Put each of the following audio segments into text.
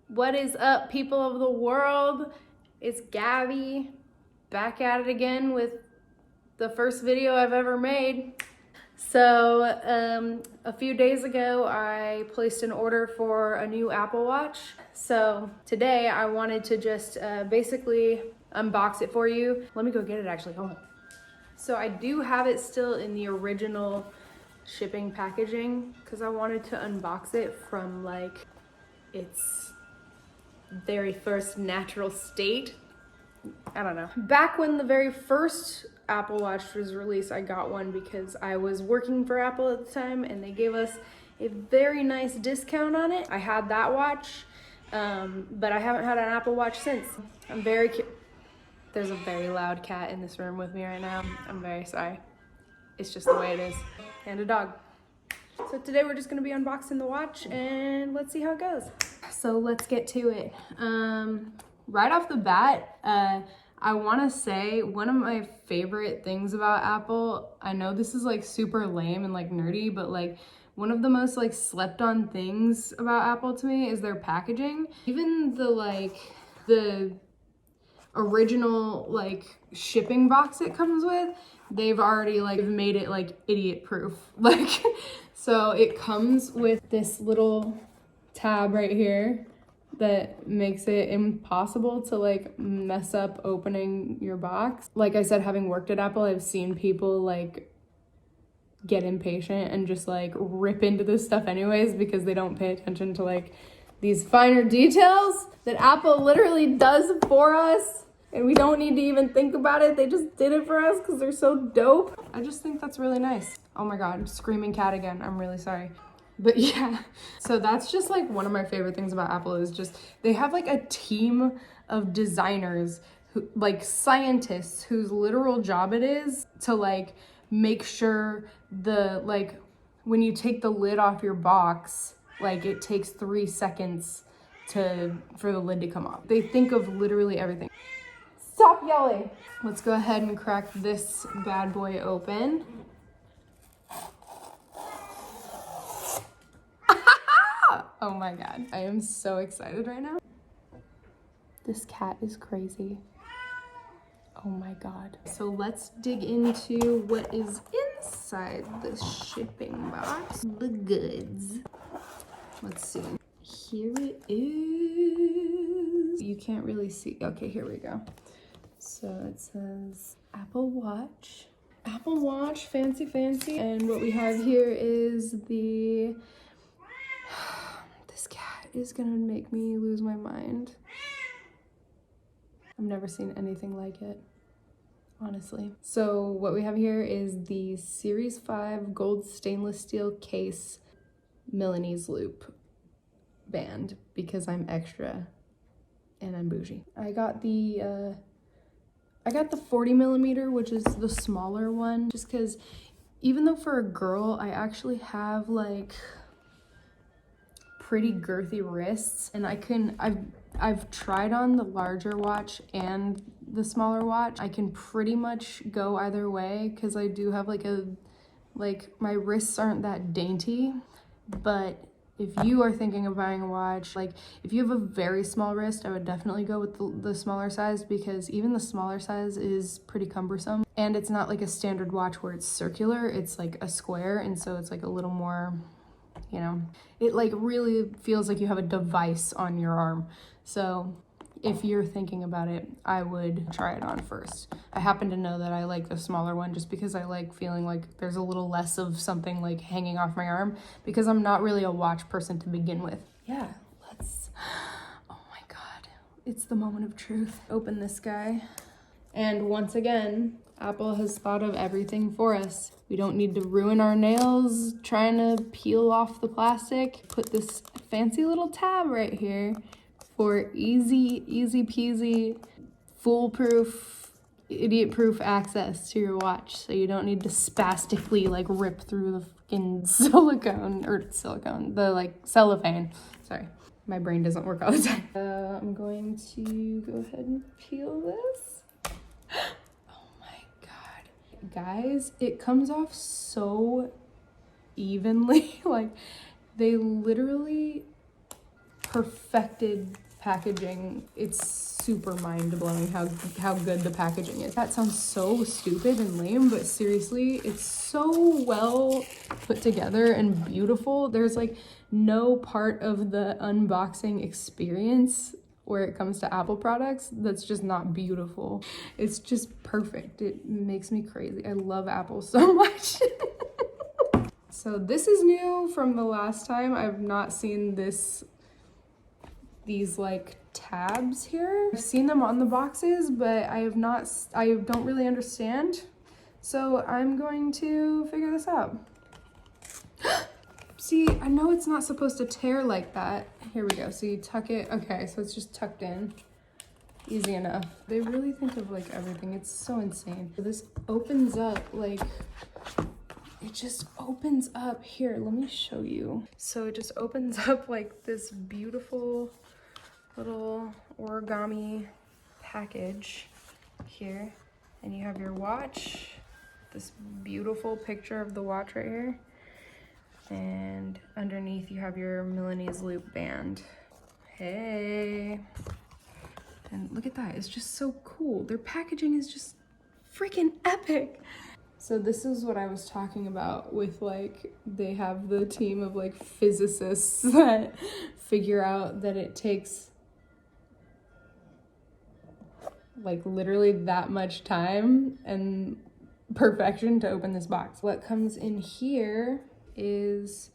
What is up, people of the world? It's Gabby, back at it again with the first video I've ever made. So a few days ago, I placed an order for a new Apple Watch. So today I wanted to just basically unbox it for you. Let me go get it actually, hold on. So I do have it still in the original shipping packaging because I wanted to unbox it from like its very first natural state. I don't know. Back when the very first Apple Watch was released, I got one because I was working for Apple at the time and they gave us a very nice discount on it. I had that watch, but I haven't had an Apple Watch since. I'm very There's a very loud cat in this room with me right now. I'm very sorry. It's just the way it is. And a dog. So today we're just gonna be unboxing the watch and let's see how it goes. So let's get to it. Right off the bat, I wanna say one of my favorite things about Apple, I know this is like super lame and like nerdy, but like one of the most like slept on things about Apple to me is their packaging. Even the original like shipping box it comes with, they've already like made it like idiot proof. Like, so it comes with this little tab right here that makes it impossible to like mess up opening your box. Like I said, having worked at Apple, I've seen people like get impatient and just like rip into this stuff anyways because they don't pay attention to like these finer details that Apple literally does for us. And we don't need to even think about it. They just did it for us because they're so dope. I just think that's really nice. Oh my God, screaming cat again. I'm really sorry. But yeah, so that's just like one of my favorite things about Apple is just they have like a team of designers, who, like scientists whose literal job it is to like make sure the like when you take the lid off your box, like it takes 3 seconds for the lid to come off. They think of literally everything. Stop yelling. Let's go ahead and crack this bad boy open. Oh my God, I am so excited right now. This cat is crazy. Oh my God. So let's dig into what is inside this shipping box. The goods. Let's see. Here it is. You can't really see. Okay, here we go. So it says Apple Watch. Apple Watch, fancy, fancy. And what we have here is the... This cat is gonna make me lose my mind. I've never seen anything like it, honestly. So what we have here is the Series 5 gold stainless steel case Milanese loop band because I'm extra and I'm bougie. I got the 40 millimeter, which is the smaller one, just because even though for a girl, I actually have like pretty girthy wrists and I've tried on the larger watch and the smaller watch. I can pretty much go either way because I do have like my wrists aren't that dainty, but if you are thinking of buying a watch, like if you have a very small wrist, I would definitely go with the smaller size because even the smaller size is pretty cumbersome. And it's not like a standard watch where it's circular, it's like a square. And so it's like a little more, you know, it like really feels like you have a device on your arm. So if you're thinking about it, I would try it on first. I happen to know that I like the smaller one just because I like feeling like there's a little less of something like hanging off my arm because I'm not really a watch person to begin with. Yeah, oh my God, it's the moment of truth. Open this guy. And once again, Apple has thought of everything for us. We don't need to ruin our nails trying to peel off the plastic. Put this fancy little tab right here for easy peasy, foolproof, idiot-proof access to your watch. So you don't need to spastically like rip through the fucking the like cellophane. Sorry, my brain doesn't work all the time. I'm going to go ahead and peel this. Oh my God. Guys, it comes off so evenly. Like they literally perfected packaging. It's super mind-blowing how good the packaging is. That sounds so stupid and lame, but seriously, it's so well put together and beautiful. There's like no part of the unboxing experience where it comes to Apple products that's just not beautiful. It's just perfect. It makes me crazy. I love Apple so much. So this is new from the last time. I've not seen these like tabs here. I've seen them on the boxes, but I don't really understand. So I'm going to figure this out. See, I know it's not supposed to tear like that. Here we go. So you tuck it. Okay, so it's just tucked in. Easy enough. They really think of like everything. It's so insane. This opens up like, it just opens up. Here, let me show you. So it just opens up like this beautiful little origami package here. And you have your watch, this beautiful picture of the watch right here. And underneath you have your Milanese loop band. Hey. And look at that, it's just so cool. Their packaging is just freaking epic. So this is what I was talking about with like, they have the team of like physicists that figure out that it takes like literally that much time and perfection to open this box. What comes in here is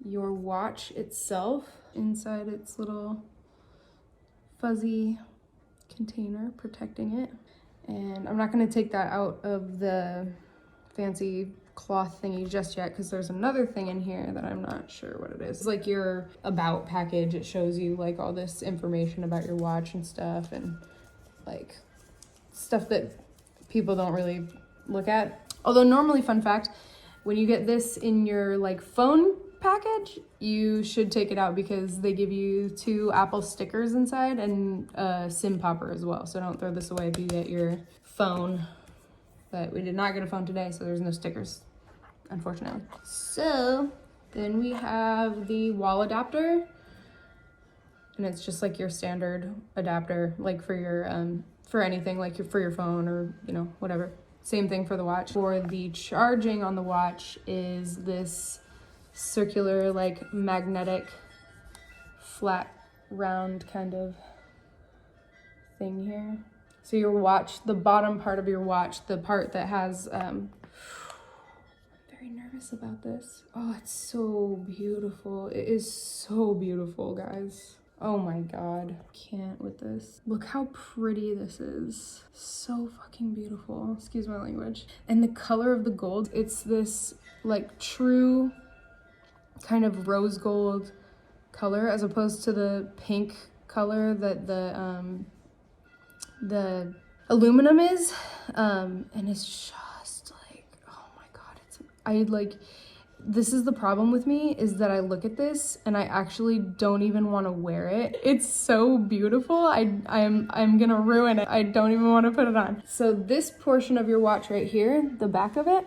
your watch itself inside its little fuzzy container protecting it. And I'm not gonna take that out of the fancy cloth thingy just yet because there's another thing in here that I'm not sure what it is. It's like your about package. It shows you like all this information about your watch and stuff, and like stuff that people don't really look at. Although normally, fun fact, when you get this in your like phone package, you should take it out because they give you 2 Apple stickers inside and a SIM popper as well. So don't throw this away if you get your phone. But we did not get a phone today, so there's no stickers, unfortunately. So then we have the wall adapter, and it's just like your standard adapter, like for your for anything, like for your phone or whatever. Same thing for the watch. For the charging on the watch is this circular, like magnetic, flat, round kind of thing here. So your watch, the bottom part of your watch, the part that has, I'm very nervous about this. Oh, it's so beautiful. It is so beautiful, guys. Oh my God, can't with this. Look how pretty this is. So fucking beautiful. Excuse my language. And the color of the gold, it's this like true kind of rose gold color as opposed to the pink color that the aluminum is. And it's just like, oh my God, this is the problem with me, is that I look at this and I actually don't even want to wear it. It's so beautiful. I'm gonna ruin it. I don't even want to put it on. So this portion of your watch right here, the back of it,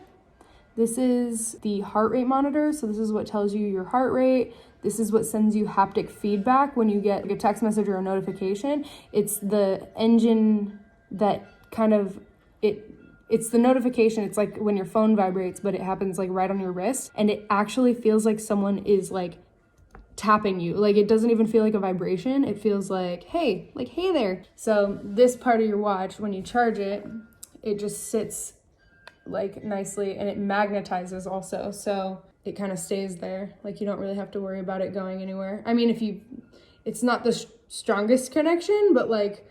this is the heart rate monitor. So this is what tells you your heart rate. This is what sends you haptic feedback when you get a text message or a notification. It's the engine that kind of, it's the notification. It's like when your phone vibrates, but it happens like right on your wrist, and it actually feels like someone is like tapping you. Like it doesn't even feel like a vibration. It feels like, hey there. So this part of your watch, when you charge it, it just sits like nicely, and it magnetizes also. So it kind of stays there. Like you don't really have to worry about it going anywhere. I mean, it's not the strongest connection, but like,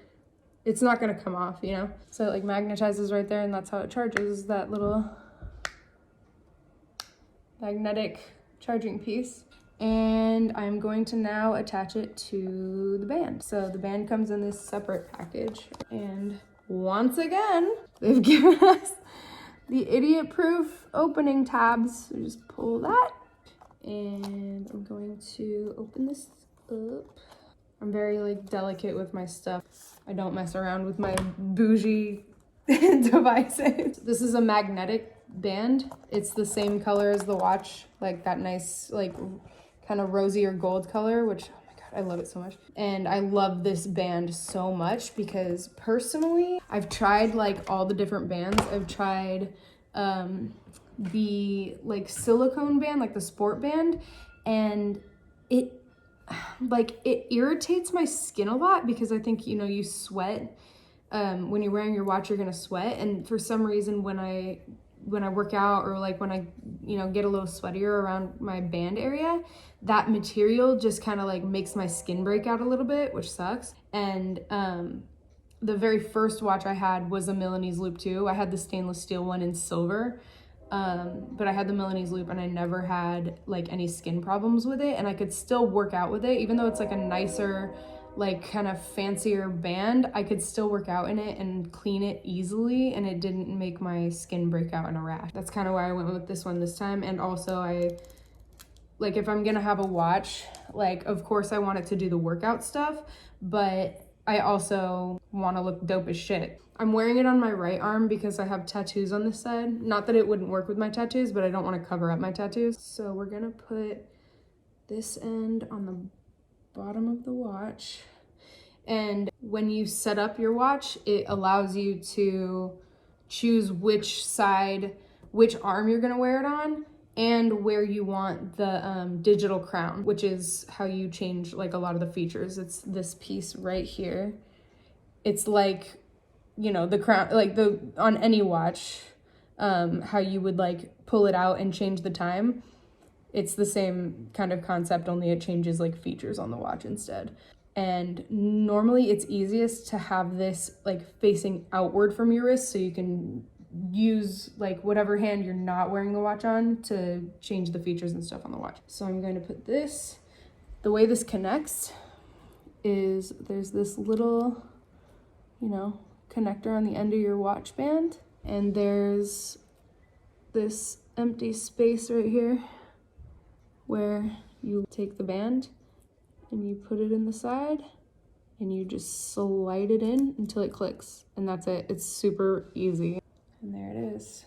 it's not gonna come off, So it like magnetizes right there, and that's how it charges, that little magnetic charging piece. And I'm going to now attach it to the band. So the band comes in this separate package, and once again, they've given us the idiot-proof opening tabs. So just pull that, and I'm going to open this up. I'm very like delicate with my stuff. I don't mess around with my bougie devices. This is a magnetic band. It's the same color as the watch, like that nice, like kind of rosy or gold color, which, oh my God, I love it so much. And I love this band so much because personally, I've tried like all the different bands. I've tried the like silicone band, like the sport band, and it irritates my skin a lot because I think, you know, you sweat. When you're wearing your watch, you're gonna sweat. And for some reason, when I work out or like when I, you know, get a little sweatier around my band area, that material just kind of like makes my skin break out a little bit, which sucks. And the very first watch I had was a Milanese loop too. I had the stainless steel one in silver, but I had the Milanese loop and I never had like any skin problems with it, and I could still work out with it even though it's like a nicer, like kind of fancier band. I could still work out in it and clean it easily, and it didn't make my skin break out in a rash. That's kind of why I went with this one this time. And also like if I'm gonna have a watch, like of course I want it to do the workout stuff, but I also want to look dope as shit. I'm wearing it on my right arm because I have tattoos on this side. Not that it wouldn't work with my tattoos, but I don't want to cover up my tattoos. So we're gonna put this end on the bottom of the watch. And when you set up your watch, it allows you to choose which arm you're gonna wear it on, and where you want the digital crown, which is how you change like a lot of the features. It's this piece right here. It's like, you know, the crown, like on any watch, how you would like pull it out and change the time. It's the same kind of concept, only it changes like features on the watch instead. And normally it's easiest to have this like facing outward from your wrist so you can use like whatever hand you're not wearing the watch on to change the features and stuff on the watch. So I'm going to put this, the way this connects is there's this little, you know, connector on the end of your watch band, and there's this empty space right here where you take the band and you put it in the side and you just slide it in until it clicks, and that's it. It's super easy. And there it is.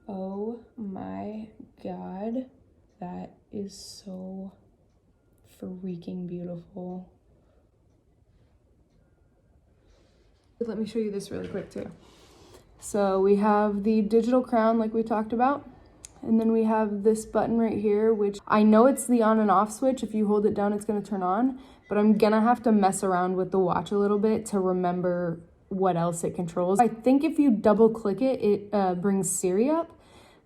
Oh my God, that is so freaking beautiful. Let me show you this really quick too. So we have the digital crown like we talked about, and then we have this button right here, which I know it's the on and off switch. If you hold it down, it's gonna turn on, but I'm gonna have to mess around with the watch a little bit to remember what else it controls. I think if you double click it, it brings Siri up,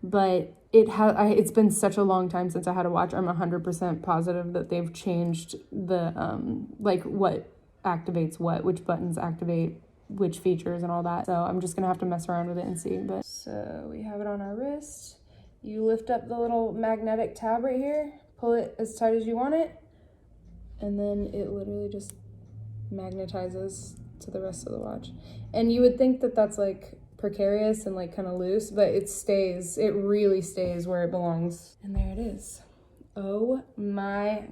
but it's been such a long time since I had a watch. I'm 100% positive that they've changed the like what activates what, which buttons activate which features and all that. So I'm just gonna have to mess around with it and see. But so we have it on our wrist. You lift up the little magnetic tab right here, pull it as tight as you want it, and then it literally just magnetizes to the rest of the watch. And you would think that that's like precarious and like kind of loose, but it really stays where it belongs. And there it is. Oh my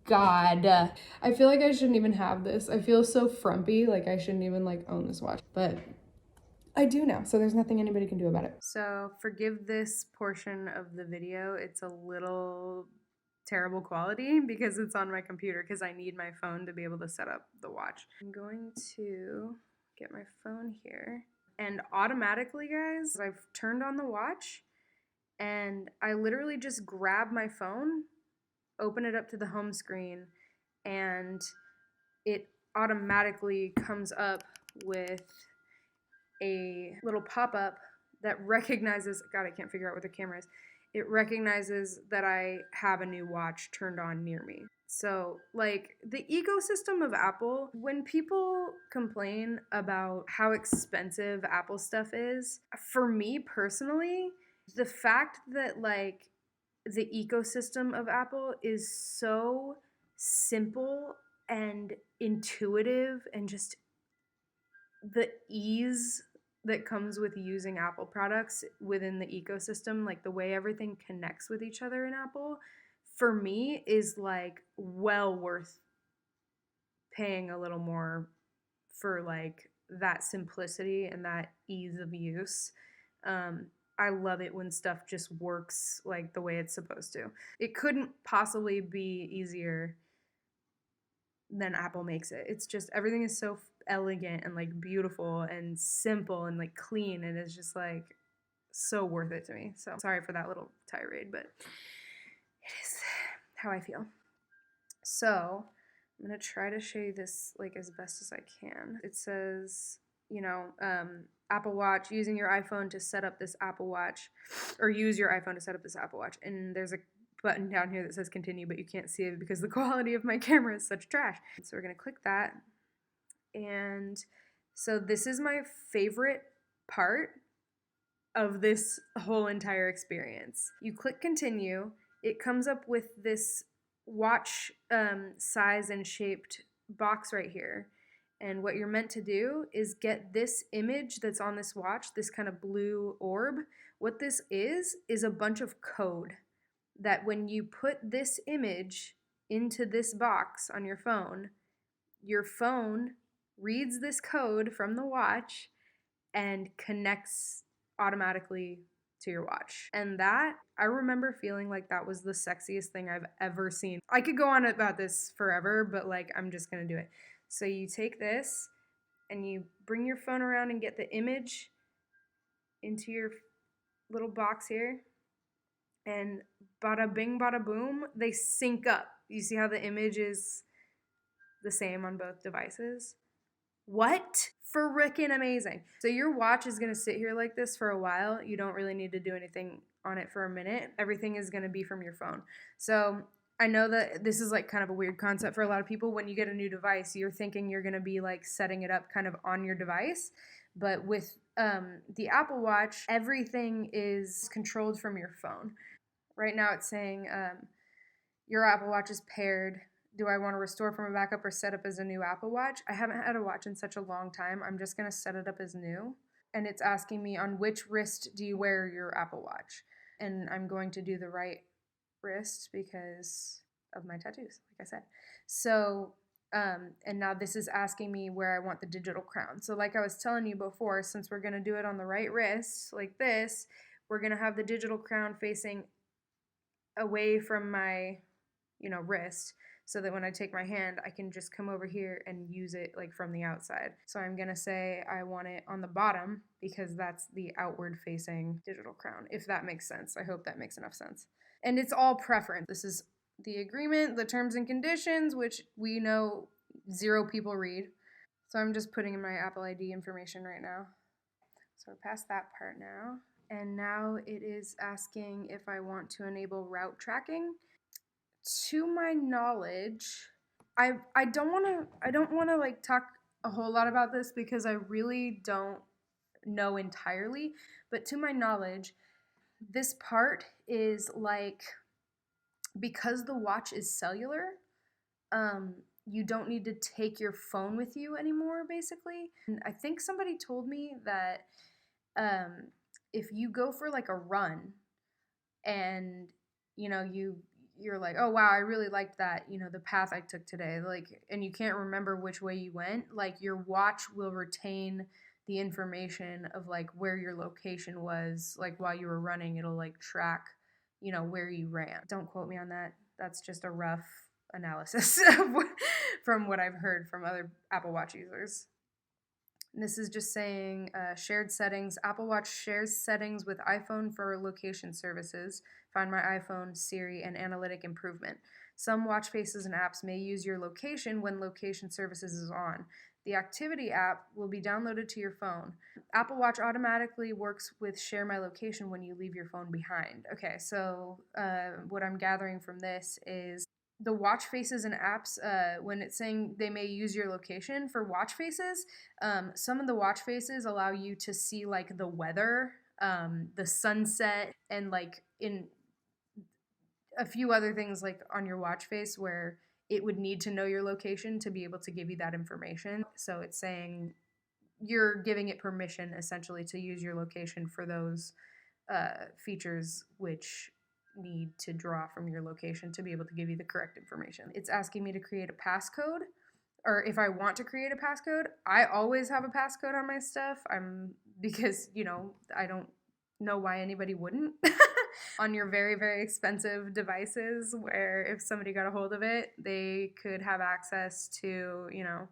God. I feel like I shouldn't even have this. I feel so frumpy, like I shouldn't even like own this watch, but I do now, so there's nothing anybody can do about it. So forgive this portion of the video. It's a little terrible quality because it's on my computer, because I need my phone to be able to set up the watch. I'm going to get my phone here, and automatically, guys, I've turned on the watch and I literally just grab my phone, open it up to the home screen, and it automatically comes up with a little pop-up that recognizes, God, I can't figure out where the camera is. It recognizes that I have a new watch turned on near me. So, like, the ecosystem of Apple, when people complain about how expensive Apple stuff is, for me personally, the fact that, like, the ecosystem of Apple is so simple and intuitive, and just the ease that comes with using Apple products within the ecosystem, like the way everything connects with each other in Apple, for me is like well worth paying a little more for like that simplicity and that ease of use. I love it when stuff just works like the way it's supposed to. It couldn't possibly be easier than Apple makes it. It's just everything is so elegant and like beautiful and simple and like clean, and it's just like so worth it to me. So sorry for that little tirade, but it is how I feel. So I'm gonna try to show you this like as best as I can. It says, you know, Apple Watch, using your iPhone to set up this Apple Watch, or use your iPhone to set up this Apple Watch. And there's a button down here that says continue, but you can't see it because the quality of my camera is such trash. So we're gonna click that. And so this is my favorite part of this whole entire experience. You click continue, it comes up with this watch size and shaped box right here. And what you're meant to do is get this image that's on this watch, this kind of blue orb. What this is a bunch of code that when you put this image into this box on your phone reads this code from the watch and connects automatically to your watch. And that, I remember feeling like that was the sexiest thing I've ever seen. I could go on about this forever, but like I'm just gonna do it. So you take this and you bring your phone around and get the image into your little box here, and bada bing bada boom, they sync up. You see how the image is the same on both devices? What? Frickin' amazing. So your watch is gonna sit here like this for a while. You don't really need to do anything on it for a minute. Everything is gonna be from your phone. So I know that this is like kind of a weird concept for a lot of people. When you get a new device, you're thinking you're gonna be like setting it up kind of on your device. But with the Apple Watch, everything is controlled from your phone. Right now it's saying your Apple Watch is paired. Do I want to restore from a backup or set up as a new Apple Watch? I haven't had a watch in such a long time. I'm just going to set it up as new. And it's asking me, on which wrist do you wear your Apple Watch? And I'm going to do the right wrist because of my tattoos, like I said. So, and now this is asking me where I want the digital crown. So like I was telling you before, since we're going to do it on the right wrist, like this, we're going to have the digital crown facing away from my, wrist, so that when I take my hand, I can just come over here and use it like from the outside. So I'm gonna say I want it on the bottom because that's the outward facing digital crown, if that makes sense. I hope that makes enough sense. And it's all preference. This is the agreement, the terms and conditions, which we know 0 people read. So I'm just putting in my Apple ID information right now. So we're past that part now. And now it is asking if I want to enable route tracking. To my knowledge, I don't want to like talk a whole lot about this because I really don't know entirely, but to my knowledge, this part is like, because the watch is cellular, you don't need to take your phone with you anymore, basically. And I think somebody told me that if you go for like a run and you're like, oh wow, I really liked that, the path I took today, like, and you can't remember which way you went, like your watch will retain the information of like where your location was, like while you were running. It'll like track, where you ran. Don't quote me on that. That's just a rough analysis from what I've heard from other Apple Watch users. This is just saying shared settings. Apple Watch shares settings with iPhone for location services, Find My iPhone, Siri, and Analytic Improvement. Some watch faces and apps may use your location when location services is on. The Activity app will be downloaded to your phone. Apple Watch automatically works with Share My Location when you leave your phone behind. Okay, so what I'm gathering from this is the watch faces and apps, when it's saying they may use your location for watch faces, some of the watch faces allow you to see like the weather, the sunset, and like in a few other things like on your watch face where it would need to know your location to be able to give you that information. So it's saying you're giving it permission essentially to use your location for those features which need to draw from your location to be able to give you the correct information. It's asking me to create a passcode, or if I want to create a passcode. I always have a passcode on my stuff. Because I don't know why anybody wouldn't. On your very, very expensive devices, where if somebody got a hold of it, they could have access to, you know,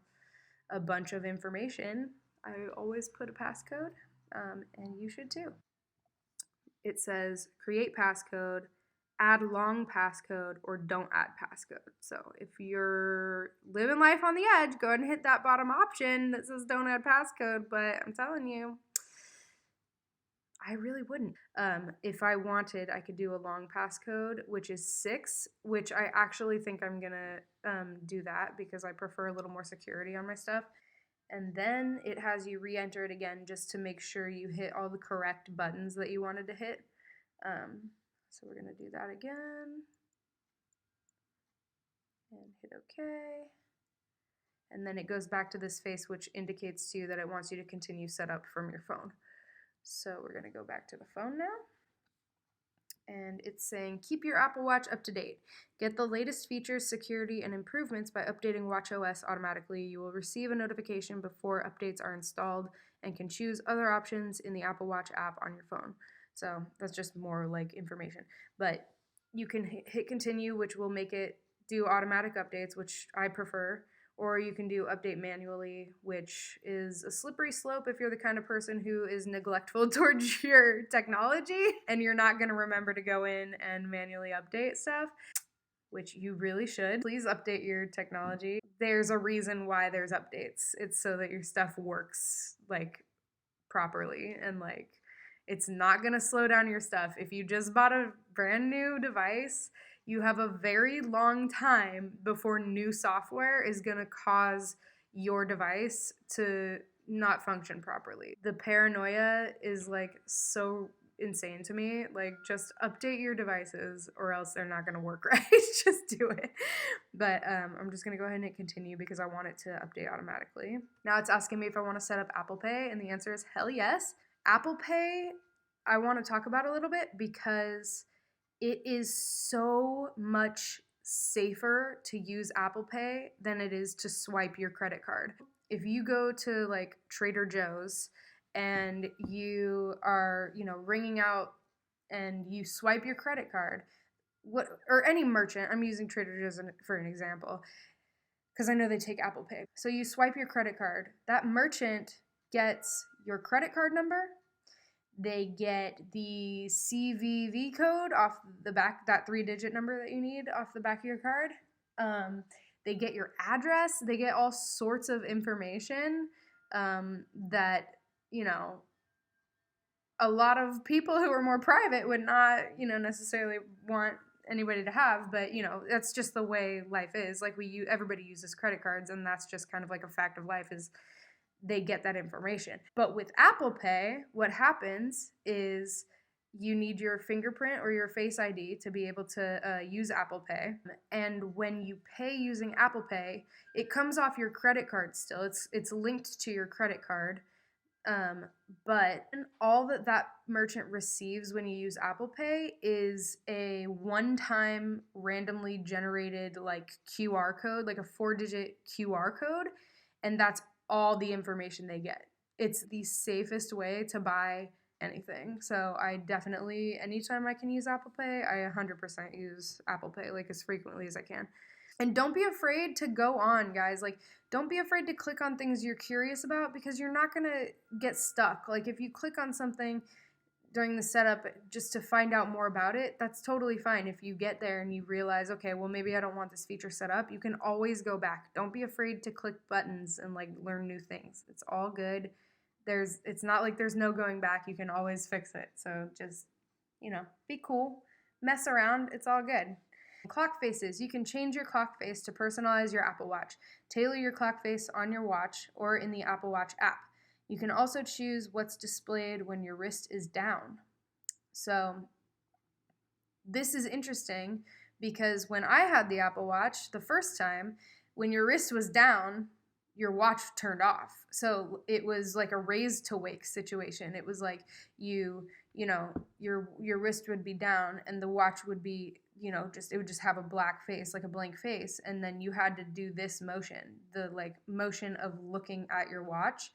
a bunch of information. I always put a passcode, and you should too. It says create passcode, add long passcode, or don't add passcode. So if you're living life on the edge, go ahead and hit that bottom option that says don't add passcode. But I'm telling you, I really wouldn't. If I wanted, I could do a long passcode, which is 6, which I actually think I'm gonna do that because I prefer a little more security on my stuff. And then it has you re-enter it again just to make sure you hit all the correct buttons that you wanted to hit. So we're gonna do that again. And hit OK. And then it goes back to this face, which indicates to you that it wants you to continue setup from your phone. So we're gonna go back to the phone now. And it's saying, keep your Apple Watch up to date. Get the latest features, security, and improvements by updating watchOS automatically. You will receive a notification before updates are installed and can choose other options in the Apple Watch app on your phone. So that's just more like information. But you can hit continue, which will make it do automatic updates, which I prefer. Or you can do update manually, which is a slippery slope if you're the kind of person who is neglectful towards your technology and you're not going to remember to go in and manually update stuff, which you really should. Please update your technology. There's a reason why there's updates. It's so that your stuff works like properly and like it's not going to slow down your stuff. If you just bought a brand new device, you have a very long time before new software is going to cause your device to not function properly. The paranoia is like so insane to me. Like, just update your devices or else they're not going to work right. Just do it. But I'm just going to go ahead and hit continue because I want it to update automatically. Now it's asking me if I want to set up Apple Pay, and the answer is hell yes. Apple Pay, I want to talk about a little bit because it is so much safer to use Apple Pay than it is to swipe your credit card. If you go to like Trader Joe's and you are, you know, ringing out and you swipe your credit card, or any merchant, I'm using Trader Joe's for an example, because I know they take Apple Pay. So you swipe your credit card, that merchant gets your credit card number, they get the CVV code off the back, that 3-digit number that you need off the back of your card. They get your address. They get all sorts of information that, you know, a lot of people who are more private would not, you know, necessarily want anybody to have. But, you know, that's just the way life is. Like, everybody uses credit cards, and that's just kind of like a fact of life is they get that information. But with Apple Pay, what happens is you need your fingerprint or your Face ID to be able to use Apple Pay. And when you pay using Apple Pay, it comes off your credit card still. It's linked to your credit card. But all that merchant receives when you use Apple Pay is a one-time randomly generated like QR code, like a 4-digit QR code. And that's all the information they get. It's the safest way to buy anything. So I definitely, anytime I can use Apple Pay, I 100% use Apple Pay, like as frequently as I can. And don't be afraid to go on, guys. Like, don't be afraid to click on things you're curious about because you're not gonna get stuck. Like, if you click on something during the setup just to find out more about it, that's totally fine. If you get there and you realize, okay, well, maybe I don't want this feature set up, you can always go back. Don't be afraid to click buttons and like learn new things. It's all good. It's not like there's no going back. You can always fix it. So just, you know, be cool, mess around. It's all good. Clock faces. You can change your clock face to personalize your Apple Watch. Tailor your clock face on your watch or in the Apple Watch app. You can also choose what's displayed when your wrist is down. So this is interesting because when I had the Apple Watch the first time, when your wrist was down, your watch turned off. So it was like a raise to wake situation. It was like you know, your wrist would be down and the watch would be, you know, it would just have a black face, like a blank face. And then you had to do this motion, the like motion of looking at your watch,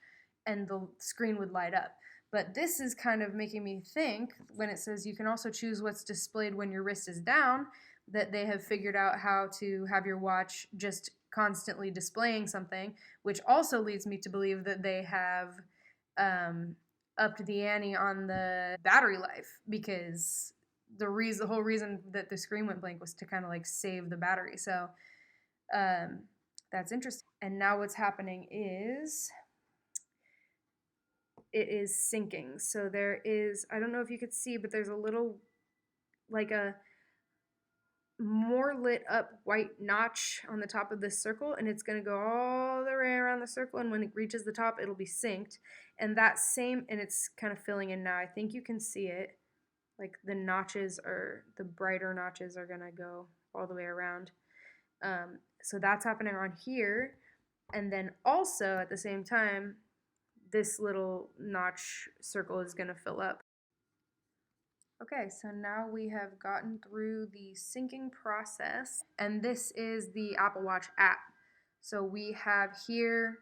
and the screen would light up. But this is kind of making me think, when it says you can also choose what's displayed when your wrist is down, that they have figured out how to have your watch just constantly displaying something, which also leads me to believe that they have upped the ante on the battery life, because the whole reason that the screen went blank was to kind of like save the battery. So that's interesting. And now what's happening is it is syncing. So there is, I don't know if you could see, but there's a little, like a more lit up white notch on the top of this circle, and it's going to go all the way around the circle, and when it reaches the top it'll be synced. And that same, and it's kind of filling in now, I think you can see it, like the notches, or the brighter notches, are going to go all the way around. So that's happening on here. And then also at the same time, this little notch circle is going to fill up. Okay, so now we have gotten through the syncing process, and this is the Apple Watch app. So we have here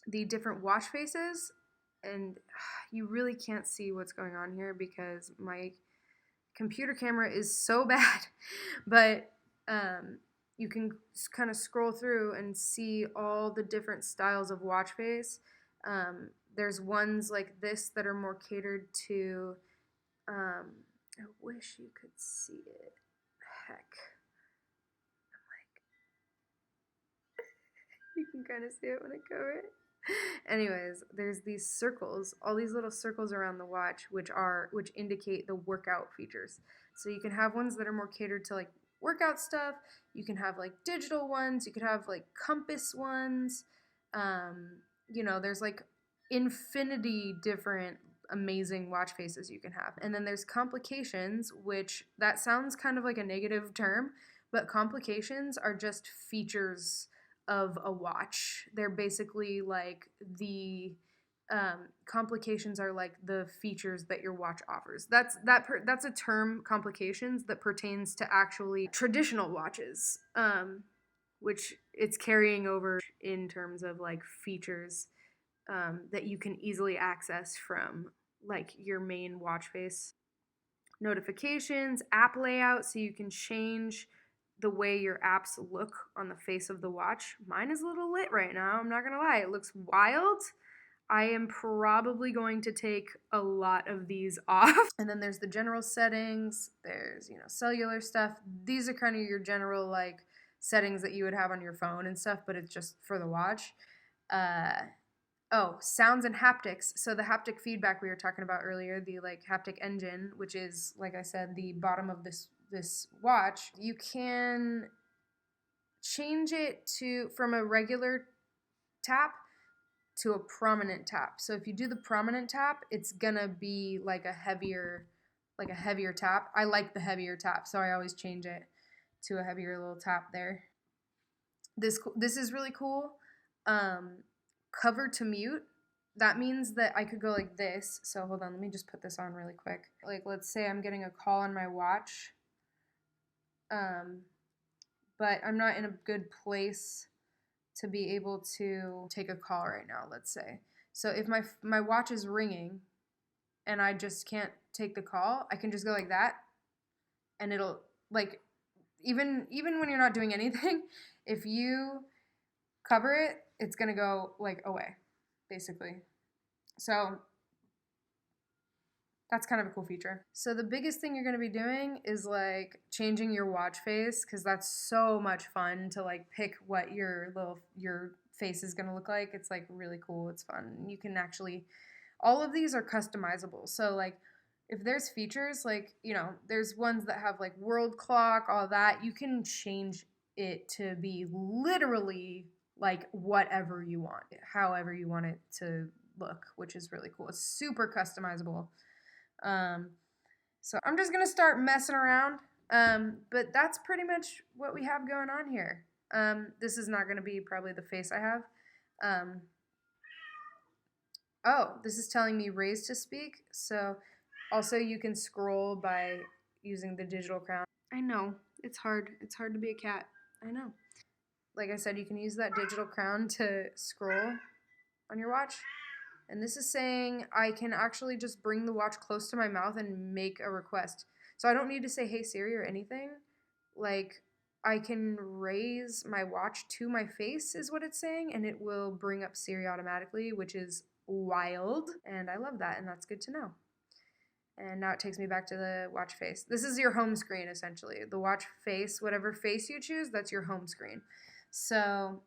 the different watch faces, and you really can't see what's going on here because my computer camera is so bad, but you can kind of scroll through and see all the different styles of watch face. There's ones like this that are more catered to, I wish you could see it. Heck. You can kind of see it when I cover it. Anyways, there's these circles, all these little circles around the watch, which indicate the workout features. So you can have ones that are more catered to like workout stuff. You can have like digital ones. You could have like compass ones. There's like infinity different amazing watch faces you can have. And then there's complications, which that sounds kind of like a negative term, but complications are just features of a watch. They're basically like the complications are like the features that your watch offers. That's a term, complications, that pertains to actually traditional watches, which it's carrying over in terms of like features that you can easily access from like your main watch face. Notifications, app layout, so you can change the way your apps look on the face of the watch. Mine is a little lit right now, I'm not gonna lie. It looks wild. I am probably going to take a lot of these off. And then there's the general settings, there's, cellular stuff. These are kind of your general like settings that you would have on your phone and stuff, but it's just for the watch. Oh, sounds and haptics. So the haptic feedback we were talking about earlier, the like haptic engine, which is, like I said, the bottom of this watch, you can change it from a regular tap to a prominent tap. So if you do the prominent tap, it's gonna be like a heavier tap. I like the heavier tap, so I always change it to a heavier little tap there. This is really cool. Cover to mute. That means that I could go like this. So hold on, let me just put this on really quick. Like, let's say I'm getting a call on my watch, but I'm not in a good place to be able to take a call right now, let's say. So if my watch is ringing and I just can't take the call, I can just go like that, and it'll, like, even when you're not doing anything, if you cover it, it's gonna go like away, basically. So that's kind of a cool feature. So the biggest thing you're gonna be doing is like changing your watch face, because that's so much fun to like pick what your face is gonna look like. It's like really cool. It's fun. You can actually, all of these are customizable. So like if there's features like, there's ones that have like world clock, all that, you can change it to be literally like whatever you want, however you want it to look, which is really cool. It's super customizable. So I'm just gonna start messing around, but that's pretty much what we have going on here. This is not gonna be probably the face I have. Oh, this is telling me raise to speak, so also you can scroll by using the digital crown. I know, it's hard to be a cat, I know. Like I said, you can use that digital crown to scroll on your watch. And this is saying I can actually just bring the watch close to my mouth and make a request. So I don't need to say, hey Siri, or anything. Like, I can raise my watch to my face, is what it's saying, and it will bring up Siri automatically, which is wild. And I love that, and that's good to know. And now it takes me back to the watch face. This is your home screen, essentially. The watch face, whatever face you choose, that's your home screen. So,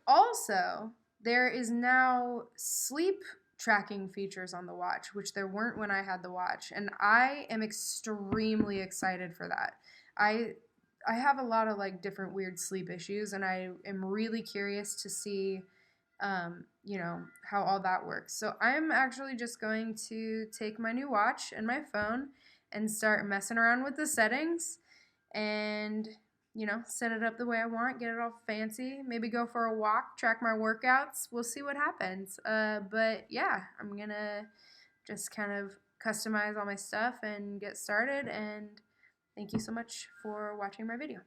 also, there is now sleep tracking features on the watch, which there weren't when I had the watch. And I am extremely excited for that. I have a lot of like different weird sleep issues, and I am really curious to see how all that works. So I'm actually just going to take my new watch and my phone and start messing around with the settings and, set it up the way I want, get it all fancy, maybe go for a walk, track my workouts. We'll see what happens. But yeah, I'm going to just kind of customize all my stuff and get started. And thank you so much for watching my video.